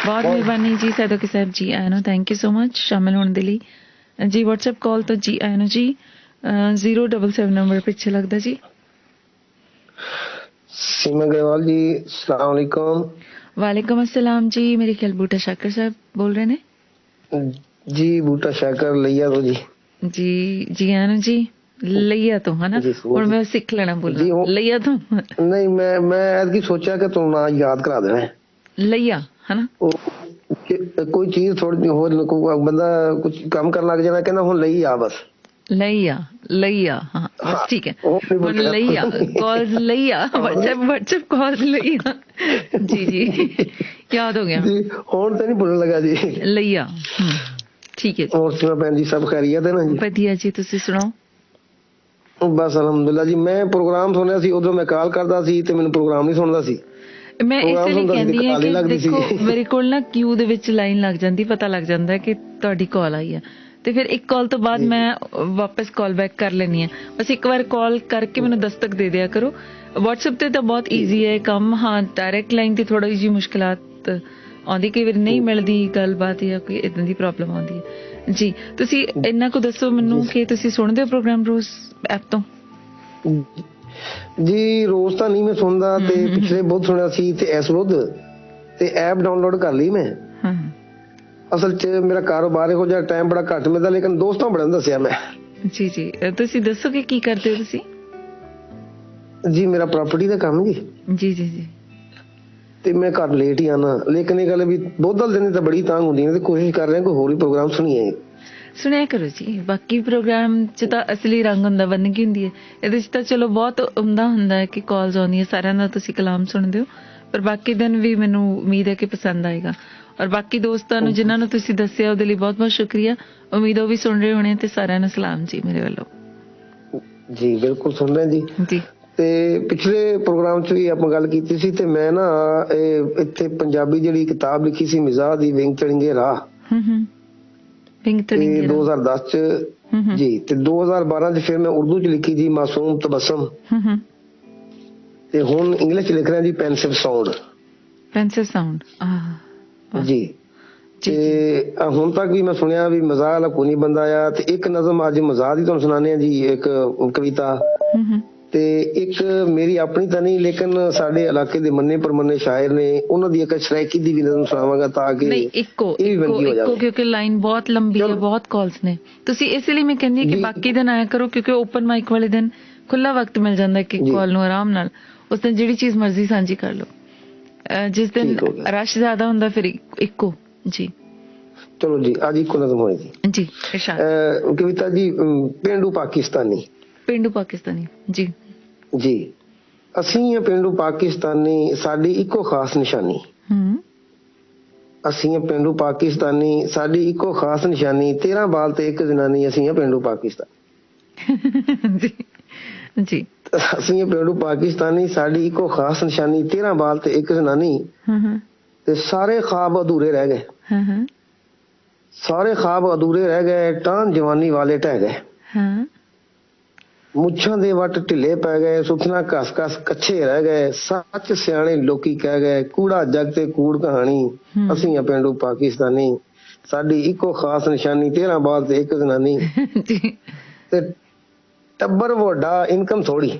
ਬਹੁਤ ਮਿਹਰਬਾਨੀ ਜੀ ਸੈਦੋਕੀ ਸਾਹਿਬ ਜੀ, ਆਇਆਂ ਨੂੰ ਥੈਂਕ ਯੂ ਸੋ ਮਚ ਸ਼ਾਮਿਲ ਹੋਣ ਦੇ ਲਈ ਜੀ। WhatsApp ਕਾਲ ਤੋਂ ਜੀ ਆਇਆਂ ਨੂੰ ਜੀ। 077 ਨੰਬਰ ਪਿੱਛੇ ਲੱਗਦਾ ਜੀ। सीमा गरेवाल जी, अस्सलाम वालेकुम। वालेकुम अस्सलाम जी। मेरे ख्याल बूटा शाकर साहब बोल रहे ने जी। बूटा शाकर लिया तो जी जी आयਆਂ ਨੂੰ जी। लिया तो है ना, और मैं सीख लेना बोलना लिया तो नहीं, मैं ऐसी सोचा कि तुम ना याद करा देना लिया है ना। कोई चीज थोड़ी हो, बंदा कुछ काम करने लग जाना, कहना हुन लई आ बस लइया हाँ बस ठीक है। लइया कॉल्स लइया व्हाट्सएप कॉल्स लइया जी जी याद हो गया जी। हुन तो नहीं बोलने लगा जी लइया ठीक है। और सीमा भैन जी सब खैरियत है ना जी? वधिया जी, तुसी सुनाओ? बस अलहमदुल्ला जी। मैं प्रोग्राम सुनिया सी, उधरों मैं कॉल करदा सी ते मैनूं प्रोग्राम नहीं सुनदा सी। मैं इस ਲਈ ਕਹਿੰਦੀ ਹਾਂ ਕਿ ਦੇਖੋ ਮੇਰੇ ਕੋਲ ਨਾ ਕਿਊ ਦੇ ਵਿੱਚ ਲਾਈਨ ਲੱਗ ਜਾਂਦੀ, ਪਤਾ ਲੱਗ ਜਾਂਦਾ ਕਿ ਤੁਹਾਡੀ ਕਾਲ ਆਈ ਹੈ ਤੇ ਫਿਰ ਇੱਕ ਕਾਲ ਤੋਂ ਬਾਅਦ ਮੈਂ ਵਾਪਸ ਕਾਲ ਬੈਕ ਕਰ ਲੈਣੀ ਹੈ। ਬਸ ਇੱਕ ਵਾਰ ਕਾਲ ਕਰਕੇ ਮੈਨੂੰ ਦਸਤਕ ਦੇ ਦਿਆ ਕਰੋ। WhatsApp ਤੇ ਤਾਂ ਬਹੁਤ ਈਜ਼ੀ ਹੈ ਕੰਮ, ਹਾਂ ਡਾਇਰੈਕਟ ਲਾਈਨ ਤੇ ਥੋੜਾ ਜਿਹੀ ਮੁਸ਼ਕਿਲਾਤ ਆਉਂਦੀ, ਕਈ ਵਾਰ ਨਹੀਂ ਮਿਲਦੀ ਗੱਲਬਾਤ ਜਾਂ ਕੋਈ ਇਦਾਂ ਦੀ ਪ੍ਰੋਬਲਮ ਆਉਂਦੀ ਹੈ ਜੀ। ਤੁਸੀਂ ਇੰਨਾ ਕੁ ਦੱਸੋ ਮੈਨੂੰ ਕਿ ਤੁਸੀਂ ਸੁਣਦੇ ਹੋ ਪ੍ਰੋਗਰਾਮ ਰੋਜ਼ ਐਪ ਤੋਂ? ਜੀ ਰੋਜ਼ ਤਾਂ ਨਹੀਂ ਮੈਂ ਸੁਣਦਾ, ਤੇ ਪਿਛਲੇ ਬਹੁਤ ਸੁਣਿਆ ਸੀ ਤੇ ਇਸ ਵਿਰੁੱਧ ਤੇ ਐਪ ਡਾਊਨਲੋਡ ਕਰ ਲਈ ਮੈਂ। ਅਸਲ 'ਚ ਮੇਰਾ ਕਾਰੋਬਾਰ ਇਹੋ ਜਿਹਾ ਟਾਈਮ ਬੜਾ ਘੱਟ ਮਿਲਦਾ, ਲੇਕਿਨ ਦੋਸਤਾਂ ਬੜਾ ਦੱਸਿਆ ਮੈਂ। ਜੀ ਜੀ ਤੁਸੀਂ ਦੱਸੋ ਕਿ ਕੀ ਕਰਦੇ ਹੋ ਤੁਸੀਂ? ਜੀ ਮੇਰਾ ਪ੍ਰਾਪਰਟੀ ਦਾ ਕੰਮ ਜੀ। ਜੀ ਜੀ ਜੀ। ਤੇ ਮੈਂ ਘਰ ਲੇਟ ਹੀ ਆਣਾ, ਲੇਕਿਨ ਇਹ ਗੱਲ ਵੀ ਬੋਧਲ ਦਿਨ ਤਾਂ ਬੜੀ ਤੰਗ ਹੁੰਦੀ ਹੈ ਤੇ ਕੋਸ਼ਿਸ਼ ਕਰ ਰਿਹਾ ਕੋਈ ਹੋਰ ਹੀ ਪ੍ਰੋਗਰਾਮ ਸੁਣੀਏ। ਸੁਣਿਆ ਕਰੋ ਜੀ, ਬਾਕੀ ਪ੍ਰੋਗਰਾਮ 'ਚ ਤਾਂ ਅਸਲੀ ਰੰਗ ਹੁੰਦਾ, ਬੰਦਗੀ ਹੁੰਦੀ ਹੈ। ਇਹਦੇ 'ਚ ਤਾਂ ਚਲੋ ਬਹੁਤ ਉਮਦਾ ਹੁੰਦਾ ਹੈ ਕਿ ਕਾਲਸ ਆਉਂਦੀਆਂ, ਸਾਰਿਆਂ ਦਾ ਤੁਸੀਂ ਕਲਾਮ ਸੁਣਦੇ ਹੋ, ਪਰ ਬਾਕੀ ਦਿਨ ਵੀ ਮੈਨੂੰ ਉਮੀਦ ਹੈ ਕਿ ਪਸੰਦ ਆਏਗਾ। ਔਰ ਬਾਕੀ ਦੋਸਤਾਂ ਨੂੰ ਜਿਨ੍ਹਾਂ ਨੂੰ ਤੁਸੀਂ ਦੱਸਿਆ ਉਹਦੇ ਲਈ ਬਹੁਤ ਬਹੁਤ ਸ਼ੁਕਰੀਆ। ਉਮੀਦ ਉਹ ਵੀ ਸੁਣ ਰਹੇ ਹੋਣੇ ਤੇ ਸਾਰਿਆਂ ਨੂੰ ਸਲਾਮ ਜੀ ਮੇਰੇ ਵੱਲੋਂ। ਜੀ ਬਿਲਕੁਲ ਸੁਣ ਰਹੇ ਜੀ। ਤੇ ਪਿਛਲੇ ਪ੍ਰੋਗਰਾਮ 'ਚ ਵੀ ਆਪਾਂ ਗੱਲ ਕੀਤੀ ਸੀ ਤੇ ਮੈਂ ਨਾ ਇੱਥੇ ਪੰਜਾਬੀ ਜਿਹੜੀ ਕਿਤਾਬ ਲਿਖੀ ਸੀ ਮਿਜ਼ਾਹ ਦੀ, ਵਿੰਗ ਚੜਿੰਗੇ ਰਾਹ, 2010 ਚ ਜੀ। ਤੇ 2012 ਚ ਫਿਰ ਮੈਂ ਉਰਦੂ ਚ ਲਿਖੀ ਜੀ ਮਾਸੂਮ ਤਬਸਮ, ਤੇ ਹੁਣ ਇੰਗਲਿਸ਼ ਚ ਲਿਖ ਰਿਹਾ ਜੀ ਪੈਨਸਿਵ ਸਾਊਂਡ ਜੀ। ਤੇ ਹੁਣ ਤੱਕ ਵੀ ਮੈਂ ਸੁਣਿਆ ਵੀ ਮਜ਼ਾਹ ਵਾਲਾ ਕੋਈ ਨਹੀਂ ਬੰਦਾ ਆ। ਤੇ ਇੱਕ ਨਜ਼ਮ ਅੱਜ ਮਜ਼ਾਹ ਦੀ ਤੁਹਾਨੂੰ ਸੁਣਾਉਂਦੇ ਆ ਜੀ, ਇੱਕ ਕਵਿਤਾ। ਤੇ ਇੱਕ ਮੇਰੀ ਆਪਣੀ ਤਾਂ ਨਹੀਂ, ਲੇਕਿਨ ਸਾਡੇ ਇਲਾਕੇ ਦੇ ਮੰਨੇ ਪਰਮੰਨੇ ਸ਼ਾਇਰ ਨੇ, ਉਹਨਾਂ ਦੀ ਇੱਕ ਸ਼ਰਾਇਕੀ ਦੀ ਵੀ ਨਜ਼ਮ ਸੁਣਾਵਾਂਗਾ ਤਾਂ ਕਿ ਇੱਕੋ ਕਿਉਂਕਿ ਲਾਈਨ ਬਹੁਤ ਲੰਬੀ ਹੈ, ਬਹੁਤ ਕਾਲਸ ਨੇ। ਤੁਸੀਂ ਇਸ ਲਈ ਮੈਂ ਕਹਿੰਦੀ ਕਿ ਬਾਕੀ ਦਿਨ ਆਇਆ ਕਰੋ, ਕਿਉਂਕਿ ਓਪਨ ਮਾਈਕ ਵਾਲੇ ਦਿਨ ਖੁੱਲਾ ਵਕਤ ਮਿਲ ਜਾਂਦਾ ਕਿ ਕਾਲ ਨੂੰ ਆਰਾਮ ਨਾਲ ਉਸ ਦਿਨ ਜਿਹੜੀ ਚੀਜ਼ ਮਰਜ਼ੀ ਸਾਂਝੀ ਕਰ ਲਓ। ਜਿਸ ਦਿਨ ਰਸ਼ ਜ਼ਿਆਦਾ ਹੁੰਦਾ ਫਿਰ ਇੱਕੋ ਜੀ। ਚਲੋ ਜੀ ਅੱਜ ਇੱਕੋ ਨਜ਼ਮ ਹੋਏਗੀ ਜੀ। ਕਵਿਤਾ ਜੀ ਪੇਂਡੂ ਪਾਕਿਸਤਾਨੀ ਜੀ ਜੀ। ਅਸੀਂ ਪੇਂਡੂ ਪਾਕਿਸਤਾਨੀ, ਸਾਡੀ ਇੱਕੋ ਖਾਸ ਨਿਸ਼ਾਨੀ। ਅਸੀਂ ਪੇਂਡੂ ਪਾਕਿਸਤਾਨੀ, ਸਾਡੀ ਇੱਕੋ ਖਾਸ ਨਿਸ਼ਾਨੀ, 13 ਬਾਲ ਤੇ ਇੱਕ ਜਨਾਨੀ। ਅਸੀਂ ਪੇਂਡੂ ਪਾਕਿਸਤਾਨ ਜੀ। ਅਸੀਂ ਪੇਂਡੂ ਪਾਕਿਸਤਾਨੀ, ਸਾਡੀ ਇੱਕੋ ਖਾਸ ਨਿਸ਼ਾਨੀ, 13 ਬਾਲ ਤੇ ਇੱਕ ਜਨਾਨੀ। ਤੇ ਸਾਰੇ ਖਾਬ ਅਧੂਰੇ ਰਹਿ ਗਏ, ਸਾਰੇ ਖਾਬ ਅਧੂਰੇ ਰਹਿ ਗਏ, ਟਾਂ ਜਵਾਨੀ ਵਾਲੇ ਢਹਿ ਗਏ। ਮੁੱਛਾਂ ਦੇ ਵੱਟ ਢਿੱਲੇ ਪੈ ਗਏ, ਸੁਪਨਾ ਘਸ ਘਸ ਕੱਚੇ ਰਹਿ ਗਏ। ਸੱਚ ਸਿਆਣੇ ਲੋਕੀ ਕਹਿ ਗਏ, ਕੂੜਾ ਜੱਗ ਤੇ ਕੂੜ ਕਹਾਣੀ। ਅਸੀਂ ਪੇਂਡੂ ਪਾਕਿਸਤਾਨੀ, ਸਾਡੀ ਇੱਕੋ ਖਾਸ ਨਿਸ਼ਾਨੀ, 13 ਬਾਲ ਤੇ ਇੱਕ ਜਨਾਨੀ। ਤੇ ਟੱਬਰ ਵੱਡਾ ਇਨਕਮ ਥੋੜੀ,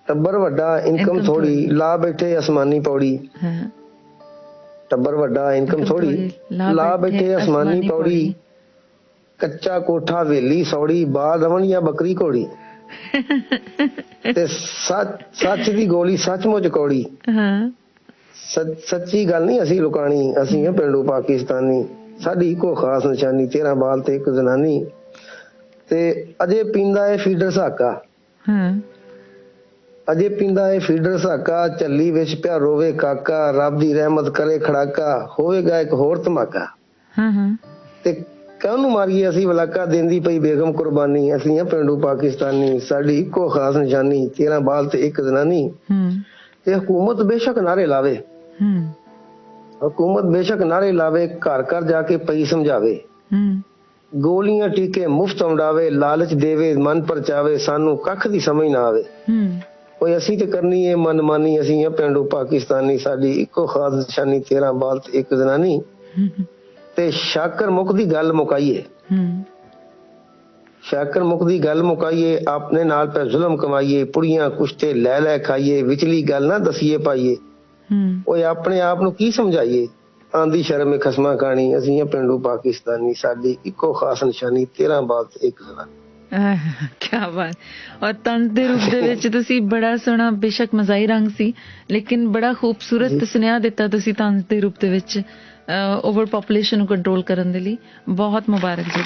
ਟੱਬਰ ਵੱਡਾ ਇਨਕਮ ਥੋੜੀ, ਲਾ ਬੈਠੇ ਅਸਮਾਨੀ ਪੌੜੀ। ਟੱਬਰ ਵੱਡਾ ਇਨਕਮ ਥੋੜੀ, ਲਾ ਬੈਠੇ ਅਸਮਾਨੀ ਪੌੜੀ। ਕੱਚਾ ਕੋਠਾ ਵੇਲੀ ਸੌੜੀ, ਬਾਲ ਰਵਣ ਜਾਂ ਬੱਕਰੀ ਘੋੜੀ। ਤੇ ਸੱਚ ਦੀ ਗੋਲੀ ਸੱਚਮੁੱਚ ਕੌੜੀ। ਸੱਚੀ ਗੱਲ ਨਹੀਂ ਅਸੀਂ ਲੁਕਾਣੀ, ਅਸੀਂ ਪੇਂਡੂ ਪਾਕਿਸਤਾਨੀ, ਸਾਡੀ ਇੱਕੋ ਖਾਸ ਨਿਸ਼ਾਨੀ, 13 ਬਾਲ ਤੇ ਇੱਕ ਜਨਾਨੀ। ਤੇ ਅਜੇ ਪੀਂਦਾ ਏ ਫੀਡਰ ਸਾਕਾ, ਅਜੇ ਪੀਂਦਾ ਏ ਫੀਡਰ ਸਾਕਾ, ਝੱਲੀ ਵਿੱਚ ਪਿਆ ਰੋਵੇ ਕਾਕਾ। ਰੱਬ ਦੀ ਰਹਿਮਤ ਕਰੇ ਖੜਾਕਾ, ਹੋਵੇਗਾ ਇੱਕ ਹੋਰ ਧਮਾਕਾ। ਤੇ ਕਾਹਨੂੰ ਮਾਰੀਏ ਅਸੀਂ ਵਲਾਕਾ, ਦੇਂਦੀ ਪਈ ਬੇਗਮ ਕੁਰਬਾਨੀ। ਅਸੀਂ ਪੇਂਡੂ ਪਾਕਿਸਤਾਨੀ, ਸਾਡੀ ਇੱਕੋ ਖਾਸ ਨਿਸ਼ਾਨੀ, 13 ਬਾਲ ਤੇ ਇੱਕ ਜਨਾਨੀ। ਤੇ ਹਕੂਮਤ ਬੇਸ਼ੱਕ ਨਾਰੇ ਲਾਵੇ, ਹਕੂਮਤ ਬੇਸ਼ੱਕ ਨਾਰੇ ਲਾਵੇ, ਘਰ ਘਰ ਜਾ ਕੇ ਪਈ ਸਮਝਾਵੇ। ਗੋਲੀਆਂ ਟੀਕੇ ਮੁਫਤ ਉਡਾਵੇ, ਲਾਲਚ ਦੇਵੇ ਮਨ ਪਰਚਾਵੇ, ਸਾਨੂੰ ਕੱਖ ਦੀ ਸਮਝ ਨਾ ਆਵੇ। ਓਏ ਅਸੀਂ ਤੇ ਕਰਨੀ ਏ ਮਨਮਾਨੀ, ਅਸੀਂ ਆ ਪੇਂਡੂ ਪਾਕਿਸਤਾਨੀ, ਸਾਡੀ ਇੱਕੋ ਖਾਸ ਨਿਸ਼ਾਨੀ 13 ਬਾਲ ਤੇ ਇੱਕ ਜਨਾਨੀ। ਤੇ ਸ਼ਾਕਰ ਮੁੱਖ ਦੀ ਗੱਲ ਮੁਕਾਈਏ, ਸ਼ਾਕਰ ਮੁੱਖ ਦੀ ਗੱਲ ਮੁਕਾਈਏ, ਆਪਣੇ ਨਾਲ ਪੈ ਜ਼ੁਲਮ ਕਮਾਈਏ, ਪੁੜੀਆਂ ਕੁਸ਼ਤੇ ਲੈ ਲੈ ਖਾਈਏ, ਵਿਚਲੀ ਗੱਲ ਨਾ ਦਸੀਏ ਪਾਈਏ। ਓਏ ਆਪਣੇ ਆਪ ਨੂੰ ਕੀ ਸਮਝਾਈਏ, ਆਂਦੀ ਸ਼ਰਮ ਖਸਮਾਂ ਖਾਣੀ, ਅਸੀਂ ਆ ਪੇਂਡੂ ਪਾਕਿਸਤਾਨੀ, ਸਾਡੀ ਇੱਕੋ ਖਾਸ ਨਿਸ਼ਾਨੀ 13 ਬਾਲ ਤੇ ਇੱਕ ਜਨਾਨੀ। ਕਿਆ ਬਾਤ। ਔਰ ਤੰਜ਼ ਦੇ ਰੂਪ ਦੇ ਵਿੱਚ ਤੁਸੀਂ ਬੜਾ ਸੋਹਣਾ, ਬੇਸ਼ੱਕ ਮਜ਼ਾਹੀ ਰੰਗ ਸੀ ਲੇਕਿਨ ਬੜਾ ਖੂਬਸੂਰਤ ਸੁਨੇਹਾ ਦਿੱਤਾ ਤੁਸੀਂ ਤੰਜ਼ ਦੇ ਰੂਪ ਦੇ ਵਿੱਚ ਓਵਰ ਪਾਪੂਲੇਸ਼ਨ ਨੂੰ ਕੰਟਰੋਲ ਕਰਨ ਦੇ ਲਈ। ਬਹੁਤ ਮੁਬਾਰਕ ਜੀ।